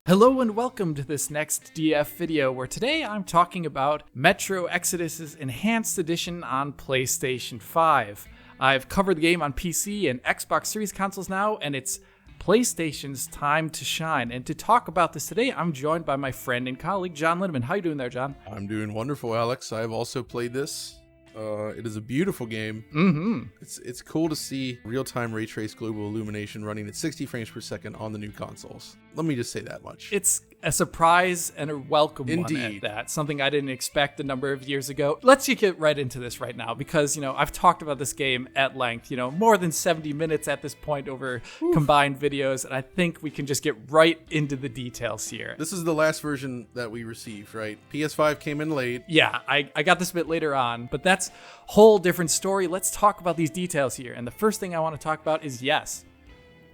Hello and welcome to this next DF video where today I'm talking about Metro Exodus's Enhanced Edition on PlayStation 5. I've covered the game on PC and Xbox Series consoles now, and it's PlayStation's time to shine. And to talk about this today, I'm joined by my friend and colleague, John Linneman. How you doing there, John? I'm doing wonderful, Alex. I've also played this. It is a beautiful game. It's cool to see real-time ray trace global illumination running at 60 frames per second on the new consoles. Let me just say that much. It's a surprise and a welcome one at that. Something I didn't expect a number of years ago. Let's get right into this right now because, I've talked about this game at length, more than 70 minutes at this point over combined videos, and I think we can just get right into the details here. This is the last version that we received, right? PS5 came in late. Yeah, I got this a bit later on, but that's a whole different story. Let's talk about these details here. And the first thing I want to talk about is, yes,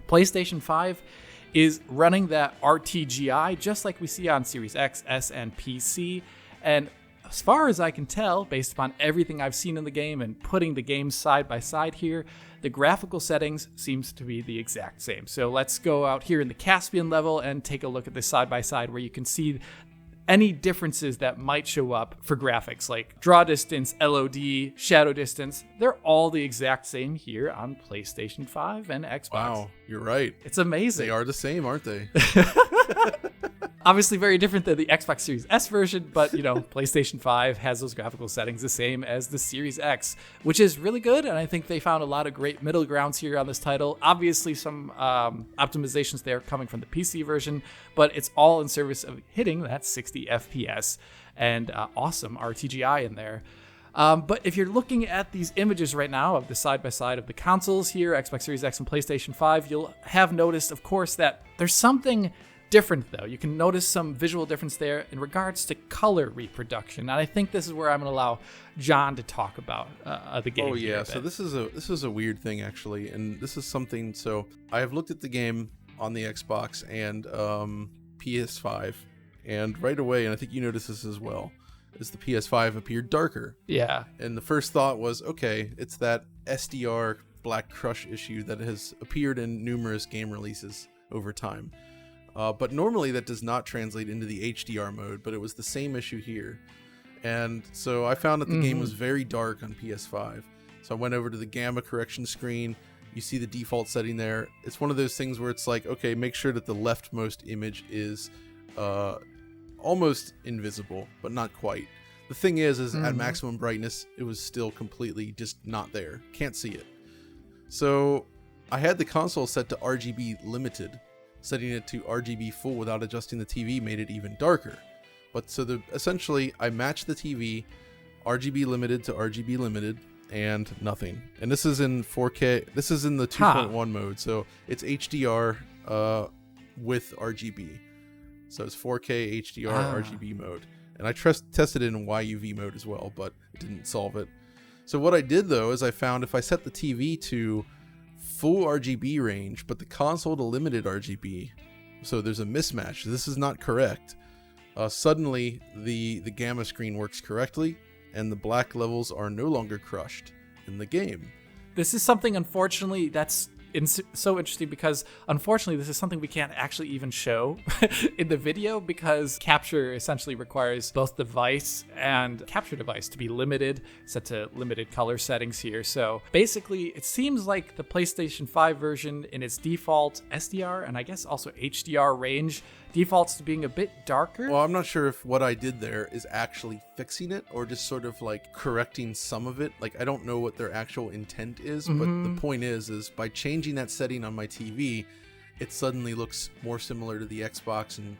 PlayStation 5 is running that RTGI just like we see on Series X, S, and PC. And as far as I can tell, based upon everything I've seen in the game and putting the games side by side here, the graphical settings seems to be the exact same. So let's go out here in the Caspian level and take a look at this side by side where you can see any differences that might show up for graphics, like draw distance, LOD, shadow distance. They're all the exact same here on PlayStation 5 and Xbox. Wow, you're right. It's amazing. They are the same, aren't they? Obviously very different than the Xbox Series S version, but PlayStation 5 has those graphical settings the same as the Series X, which is really good, and I think they found a lot of great middle grounds here on this title. Obviously some optimizations there coming from the PC version, but it's all in service of hitting that 60 FPS and awesome RTGI in there. But if you're looking at these images right now of the side-by-side of the consoles here, Xbox Series X and PlayStation 5, you'll have noticed, of course, that there's something different, though. You can notice some visual difference there in regards to color reproduction. And I think this is where I'm going to allow John to talk about the game. Oh, yeah. So this is a weird thing, actually. And this is something... So I have looked at the game on the Xbox and PS5. And right away, and I think you noticed this as well, is the PS5 appeared darker. Yeah. And the first thought was, okay, it's that SDR Black Crush issue that has appeared in numerous game releases over time. But normally that does not translate into the HDR mode, but it was the same issue here. And so I found that the game was very dark on PS5. So I went over to the gamma correction screen. You see the default setting there. It's one of those things where it's like, okay, make sure that the leftmost image is almost invisible, but not quite. The thing is at maximum brightness, it was still completely just not there. Can't see it. So I had the console set to RGB limited. Setting it to RGB full without adjusting the TV made it even darker. But so essentially I matched the TV RGB limited to RGB limited and nothing. And this is in 4K. This is in the 2.1 mode. So it's HDR with RGB. So it's 4K HDR RGB mode. And I tested it in YUV mode as well, but it didn't solve it. So what I did though is I found if I set the TV to full RGB range, but the console to limited RGB, so there's a mismatch. This is not correct. Suddenly, the gamma screen works correctly, and the black levels are no longer crushed in the game. This is something, unfortunately, that's so interesting because, unfortunately, this is something we can't actually even show in the video because capture essentially requires both device and capture device to be limited, set to limited color settings here. So basically, it seems like the PlayStation 5 version in its default SDR and I guess also HDR range defaults to being a bit darker. Well, I'm not sure if what I did there is actually fixing it or just sort of like correcting some of it. Like, I don't know what their actual intent is, but the point is by changing that setting on my TV, it suddenly looks more similar to the Xbox and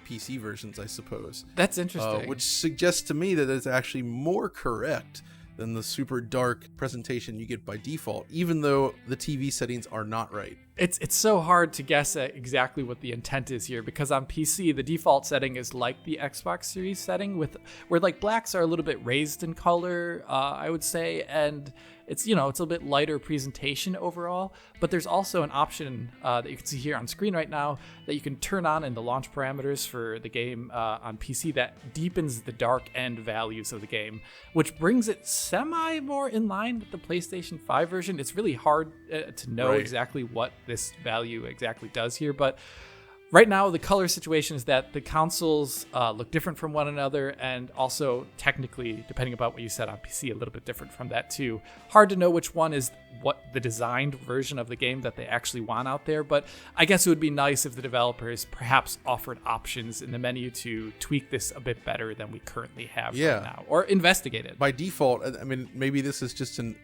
PC versions, I suppose. That's interesting. Which suggests to me that it's actually more correct than the super dark presentation you get by default, even though the TV settings are not right. It's so hard to guess at exactly what the intent is here because on PC the default setting is like the Xbox Series setting where like blacks are a little bit raised in color, I would say, and it's it's a bit lighter presentation overall. But there's also an option that you can see here on screen right now that you can turn on in the launch parameters for the game on PC that deepens the dark end values of the game, which brings it semi more in line with the PlayStation 5 version. It's really hard to know exactly what this value exactly does here, but Right now, the color situation is that the consoles look different from one another, and also technically, depending upon what you said on PC, a little bit different from that too. Hard to know which one is what the designed version of the game that they actually want out there, but I guess it would be nice if the developers perhaps offered options in the menu to tweak this a bit better than we currently have right now, or investigate it. By default, I mean, maybe this is just an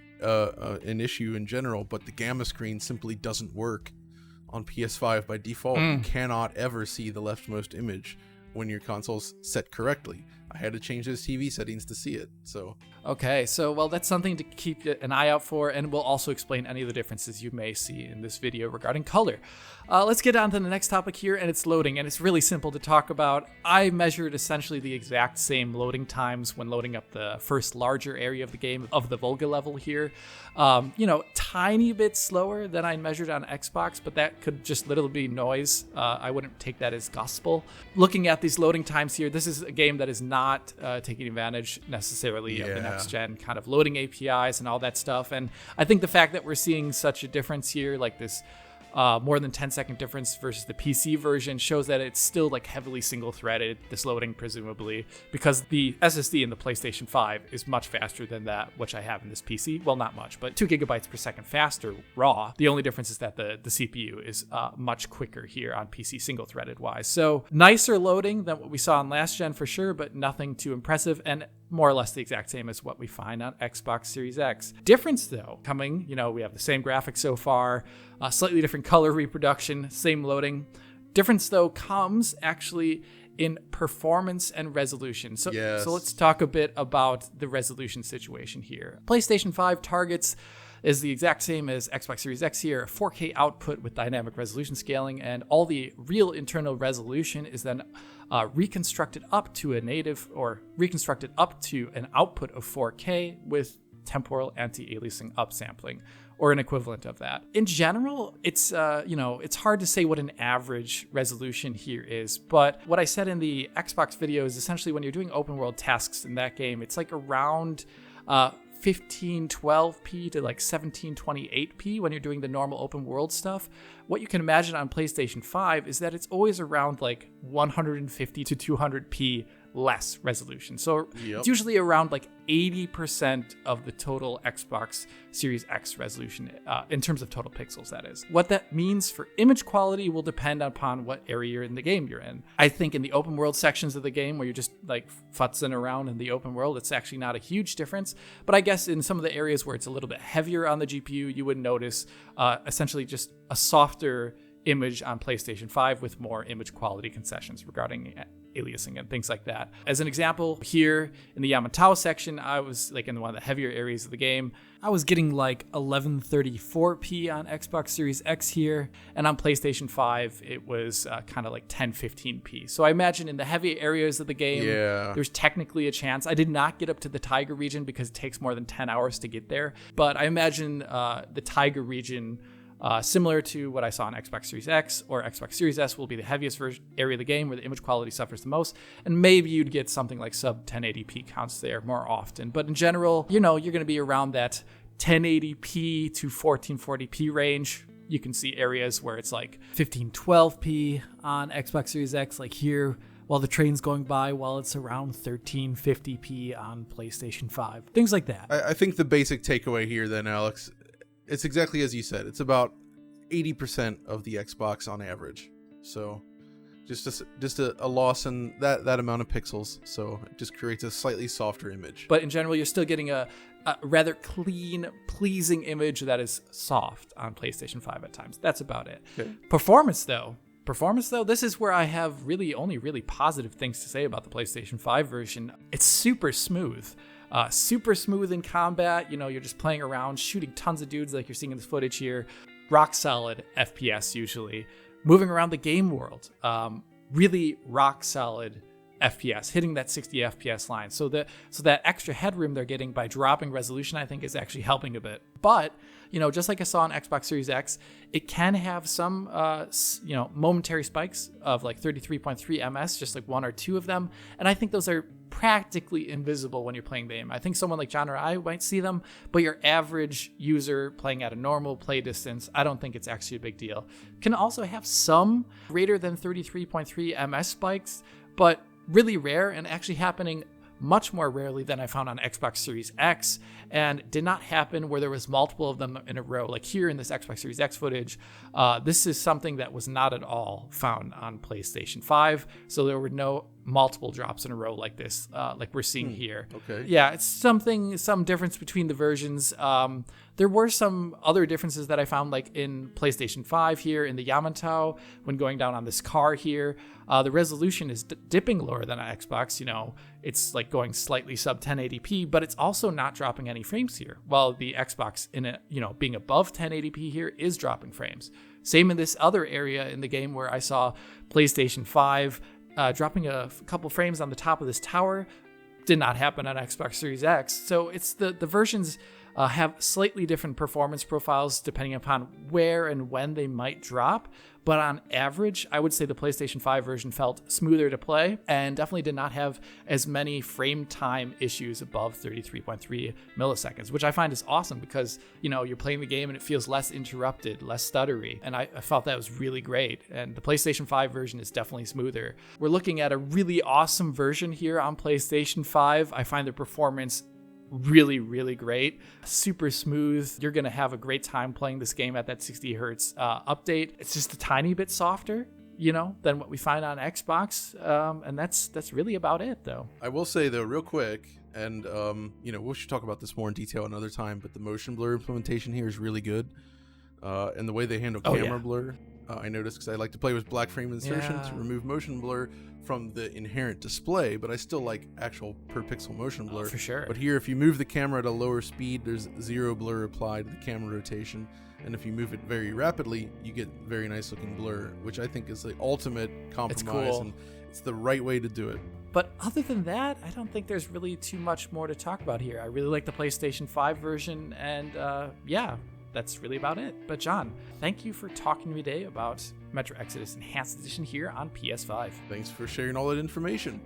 issue in general, but the gamma screen simply doesn't work on PS5 by default. You cannot ever see the leftmost image when your console's set correctly. I had to change those TV settings to see it. So okay, so well, that's something to keep an eye out for, and we'll also explain any of the differences you may see in this video regarding color. Let's get on to the next topic here, and it's loading, and it's really simple to talk about. I measured essentially the exact same loading times when loading up the first larger area of the game, of the Volga level here. Tiny bit slower than I measured on Xbox, but that could just literally be noise. I wouldn't take that as gospel. Looking at these loading times here, this is a game that is not taking advantage necessarily of the next-gen kind of loading APIs and all that stuff. And I think the fact that we're seeing such a difference here, like this more than 10-second difference versus the PC version, shows that it's still like heavily single-threaded, this loading presumably, because the SSD in the PlayStation 5 is much faster than that which I have in this PC. Well, not much, but 2 gigabytes per second faster raw. The only difference is that the CPU is much quicker here on PC single-threaded wise. So nicer loading than what we saw on last gen for sure, but nothing too impressive, and more or less the exact same as what we find on Xbox Series X. Difference though, coming, we have the same graphics so far, slightly different color reproduction, same loading. Difference though comes actually in performance and resolution. So let's talk a bit about the resolution situation here. PlayStation 5 targets is the exact same as Xbox Series X here, 4K output with dynamic resolution scaling, and all the real internal resolution is then reconstructed up to an output of 4K with temporal anti-aliasing upsampling, or an equivalent of that. In general, it's it's hard to say what an average resolution here is, but what I said in the Xbox video is essentially when you're doing open world tasks in that game, it's like around 1512p to like 1728p when you're doing the normal open world stuff. What you can imagine on PlayStation 5 is that it's always around like 150 to 200p less resolution. So it's usually around like 80% of the total Xbox Series X resolution in terms of total pixels, that is. What that means for image quality will depend upon what area in the game you're in. I think in the open world sections of the game where you're just like futzing around in the open world, it's actually not a huge difference. But I guess in some of the areas where it's a little bit heavier on the GPU, you would notice essentially just a softer image on PlayStation 5 with more image quality concessions regarding aliasing and things like that. As an example, here in the Yamantau section, I was like in one of the heavier areas of the game, I was getting like 1134p on Xbox Series X here, and on PlayStation 5 it was kind of like 1015p. So I imagine in the heavy areas of the game, there's technically a chance. I did not get up to the Tiger region because it takes more than 10 hours to get there, but I imagine the Tiger region, similar to what I saw on Xbox Series X or Xbox Series S, will be the heaviest area of the game where the image quality suffers the most, and maybe you'd get something like sub 1080p counts there more often. But in general, you're going to be around that 1080p to 1440p range. You can see areas where it's like 1512p on Xbox Series X, like here, while the train's going by, while it's around 1350p on PlayStation 5. Things like that. I think the basic takeaway here then, Alex, it's exactly as you said. It's about 80% of the Xbox on average. So just a loss in that amount of pixels. So it just creates a slightly softer image. But in general, you're still getting a rather clean, pleasing image that is soft on PlayStation 5 at times. That's about it. Okay. Performance, though, this is where I have only really positive things to say about the PlayStation 5 version. It's super smooth. Super smooth in combat. You're just playing around, shooting tons of dudes like you're seeing in this footage here. Rock solid FPS usually. Moving around the game world. Really rock solid FPS, hitting that 60 FPS line. So that extra headroom they're getting by dropping resolution, I think, is actually helping a bit. But just like I saw on Xbox Series X, it can have some, momentary spikes of like 33.3 ms, just like 1 or 2 of them. And I think those are practically invisible when you're playing the game. I think someone like John or I might see them, but your average user playing at a normal play distance, I don't think it's actually a big deal. Can also have some greater than 33.3 ms spikes, but really rare and actually happening much more rarely than I found on Xbox Series X, and did not happen where there was multiple of them in a row. Like here in this Xbox Series X footage, this is something that was not at all found on PlayStation 5. So there were no multiple drops in a row like this, like we're seeing here. Okay. Yeah, it's some difference between the versions. There were some other differences that I found, like in PlayStation 5 here in the Yamato, when going down on this car here. The resolution is dipping lower than on Xbox. It's like going slightly sub 1080p, but it's also not dropping any frames here. While the Xbox, being above 1080p here, is dropping frames. Same in this other area in the game where I saw PlayStation 5 dropping a couple frames on the top of this tower. Did not happen on Xbox Series X. So it's the versions have slightly different performance profiles depending upon where and when they might drop. But on average, I would say the PlayStation 5 version felt smoother to play and definitely did not have as many frame time issues above 33.3 milliseconds, which I find is awesome because, you're playing the game and it feels less interrupted, less stuttery. And I felt that was really great. And the PlayStation 5 version is definitely smoother. We're looking at a really awesome version here on PlayStation 5. I find the performance really, really great. Super smooth. You're going to have a great time playing this game at that 60 hertz update. It's just a tiny bit softer, than what we find on Xbox. And that's really about it, though. I will say, though, real quick, and, we should talk about this more in detail another time, but the motion blur implementation here is really good. And the way they handle camera blur, I noticed, because I like to play with black frame insertion to remove motion blur from the inherent display, but I still like actual per pixel motion blur. For sure. But here, if you move the camera at a lower speed, there's 0 blur applied to the camera rotation. And if you move it very rapidly, you get very nice looking blur, which I think is the ultimate compromise. It's cool. And it's the right way to do it. But other than that, I don't think there's really too much more to talk about here. I really like the PlayStation 5 version, and that's really about it. But John, thank you for talking to me today about Metro Exodus Enhanced Edition here on PS5. Thanks for sharing all that information.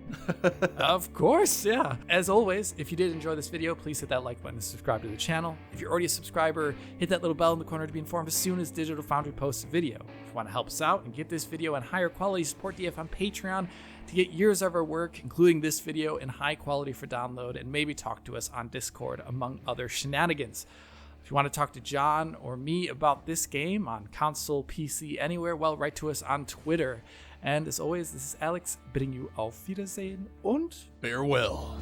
Of course, yeah. As always, if you did enjoy this video, please hit that like button and subscribe to the channel. If you're already a subscriber, hit that little bell in the corner to be informed as soon as Digital Foundry posts a video. If you want to help us out and get this video in higher quality, support DF on Patreon to get years of our work, including this video, in high quality for download, and maybe talk to us on Discord, among other shenanigans. If you want to talk to John or me about this game on console, PC, anywhere, well, write to us on Twitter. And as always, this is Alex bidding you auf Wiedersehen und farewell.